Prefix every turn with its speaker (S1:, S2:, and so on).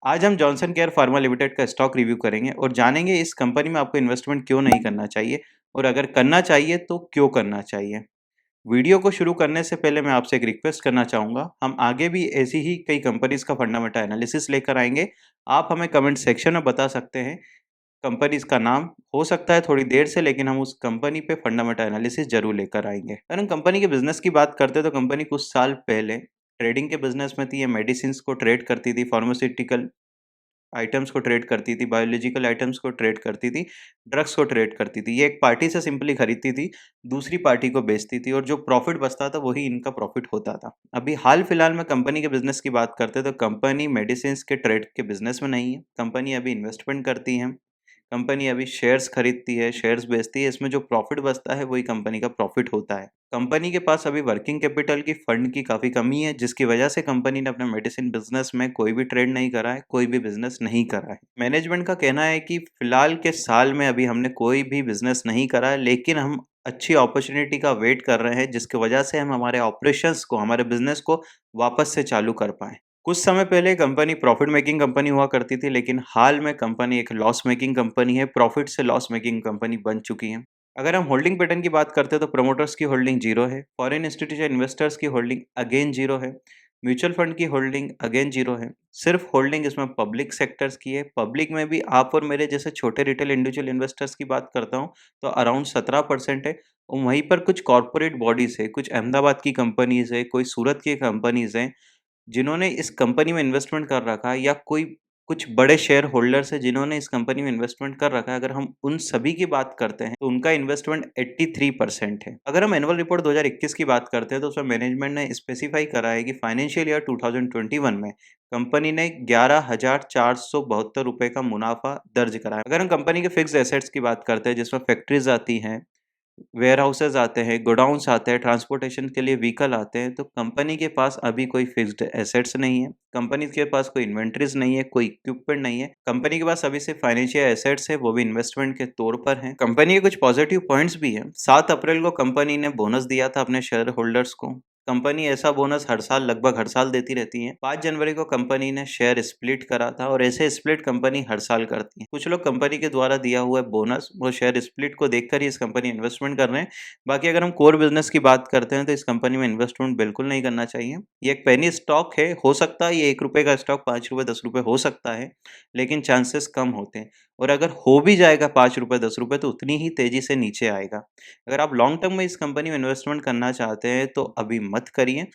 S1: आज हम Johnson care pharma limited का स्टॉक रिव्यू करेंगे और जानेंगे इस कंपनी में आपको इन्वेस्टमेंट क्यों नहीं करना चाहिए और अगर करना चाहिए तो क्यों करना चाहिए। वीडियो को शुरू करने से पहले मैं आपसे एक रिक्वेस्ट करना चाहूँगा, हम आगे भी ऐसी ही कई कंपनीज का फंडामेंटल एनालिसिस लेकर आएंगे। आप हमें कमेंट सेक्शन में बता सकते हैं कंपनीज का नाम, हो सकता है थोड़ी देर से, लेकिन हम उस कंपनी पे फंडामेंटल एनालिसिस जरूर लेकर आएंगे। अगर हम कंपनी के बिजनेस की बात करते हैं तो कंपनी कुछ साल पहले ट्रेडिंग के बिजनेस में थी। ये मेडिसिन को ट्रेड करती थी, फार्मास्यूटिकल आइटम्स को ट्रेड करती थी, बायोलॉजिकल आइटम्स को ट्रेड करती थी, ड्रग्स को ट्रेड करती थी। ये एक पार्टी से सिंपली खरीदती थी, दूसरी पार्टी को बेचती थी और जो प्रॉफिट बचता था वही इनका प्रॉफिट होता था। अभी हाल फिलहाल में कंपनी के बिजनेस की बात करते हैं तो कंपनी मेडिसिन के ट्रेड के बिजनेस में नहीं है। कंपनी अभी इन्वेस्टमेंट करती है, कंपनी अभी शेयर्स खरीदती है, शेयर्स बेचती है। इसमें जो प्रॉफिट बचता है वही कंपनी का प्रॉफिट होता है। कंपनी के पास अभी वर्किंग कैपिटल की फंड की काफ़ी कमी है, जिसकी वजह से कंपनी ने अपने मेडिसिन बिजनेस में कोई भी ट्रेड नहीं करा है, कोई भी बिजनेस नहीं करा है। मैनेजमेंट का कहना है कि फिलहाल के साल में अभी हमने कोई भी बिजनेस नहीं करा है, लेकिन हम अच्छी अपॉर्चुनिटी का वेट कर रहे हैं जिसकी वजह से हम हमारे ऑपरेशंस को, हमारे बिजनेस को वापस से चालू कर पाएँ। कुछ समय पहले कंपनी प्रॉफिट मेकिंग कंपनी हुआ करती थी, लेकिन हाल में कंपनी एक लॉस मेकिंग कंपनी है, प्रॉफिट से लॉस मेकिंग कंपनी बन चुकी है। अगर हम होल्डिंग पैटर्न की बात करते हैं तो प्रमोटर्स की होल्डिंग जीरो है, फॉरेन इंस्टीट्यूशन इन्वेस्टर्स की होल्डिंग अगेन जीरो है, म्यूचुअल फंड की होल्डिंग अगेन जीरो है। सिर्फ होल्डिंग इसमें पब्लिक सेक्टर्स की है। पब्लिक में भी आप और मेरे जैसे छोटे रिटेल इंडिविजुअल इन्वेस्टर्स की बात करता हूँ तो अराउंड 17% है। और वहीं पर कुछ कॉरपोरेट बॉडीज है, कुछ अहमदाबाद की कंपनीज है, कोई सूरत की कंपनीज हैं जिन्होंने इस कंपनी में इन्वेस्टमेंट कर रखा है, या कोई कुछ बड़े शेयर होल्डर्स हैं जिन्होंने इस कंपनी में इन्वेस्टमेंट कर रखा है। अगर हम उन सभी की बात करते हैं तो उनका इन्वेस्टमेंट 83% है। अगर हम एनुअल रिपोर्ट 2021 की बात करते हैं तो उसमें मैनेजमेंट ने स्पेसिफाई करा है कि फाइनेंशियल ईयर 2021 में कंपनी ने 11,472 रुपए का मुनाफा दर्ज करा है। अगर हम कंपनी के फिक्स्ड एसेट्स की बात करते हैं जिसमें फैक्ट्रीज आती हैं, वेयर हाउसेज आते हैं, गोडाउन्स आते हैं, ट्रांसपोर्टेशन के लिए व्हीकल आते हैं, तो कंपनी के पास अभी कोई फिक्स्ड एसेट्स नहीं है। कंपनी के पास कोई इन्वेंट्रीज नहीं है, कोई इक्विपमेंट नहीं है। कंपनी के पास अभी सिर्फ फाइनेंशियल एसेट्स है, वो भी इन्वेस्टमेंट के तौर पर है। कंपनी के कुछ पॉजिटिव पॉइंट्स भी हैं। 7 अप्रैल को कंपनी ने बोनस दिया था अपने शेयर होल्डर्स को। कंपनी ऐसा बोनस हर साल, लगभग हर साल देती रहती है। 5 जनवरी को कंपनी ने शेयर स्प्लिट करा था और ऐसे स्प्लिट कंपनी हर साल करती है। कुछ लोग कंपनी के द्वारा दिया हुआ बोनस, वो शेयर स्प्लिट को देखकर ही इस कंपनी इन्वेस्टमेंट कर रहे हैं। बाकी अगर हम कोर बिजनेस की बात करते हैं तो इस कंपनी में इन्वेस्टमेंट बिल्कुल नहीं करना चाहिए। ये एक पेनी स्टॉक है, हो सकता है ये ₹1 का स्टॉक ₹5 ₹10 हो सकता है, लेकिन चांसेस कम होते हैं। और अगर हो भी जाएगा ₹5 ₹10 तो उतनी ही तेजी से नीचे आएगा। अगर आप लॉन्ग टर्म में इस कंपनी में इन्वेस्टमेंट करना चाहते हैं तो अभी मत करिए।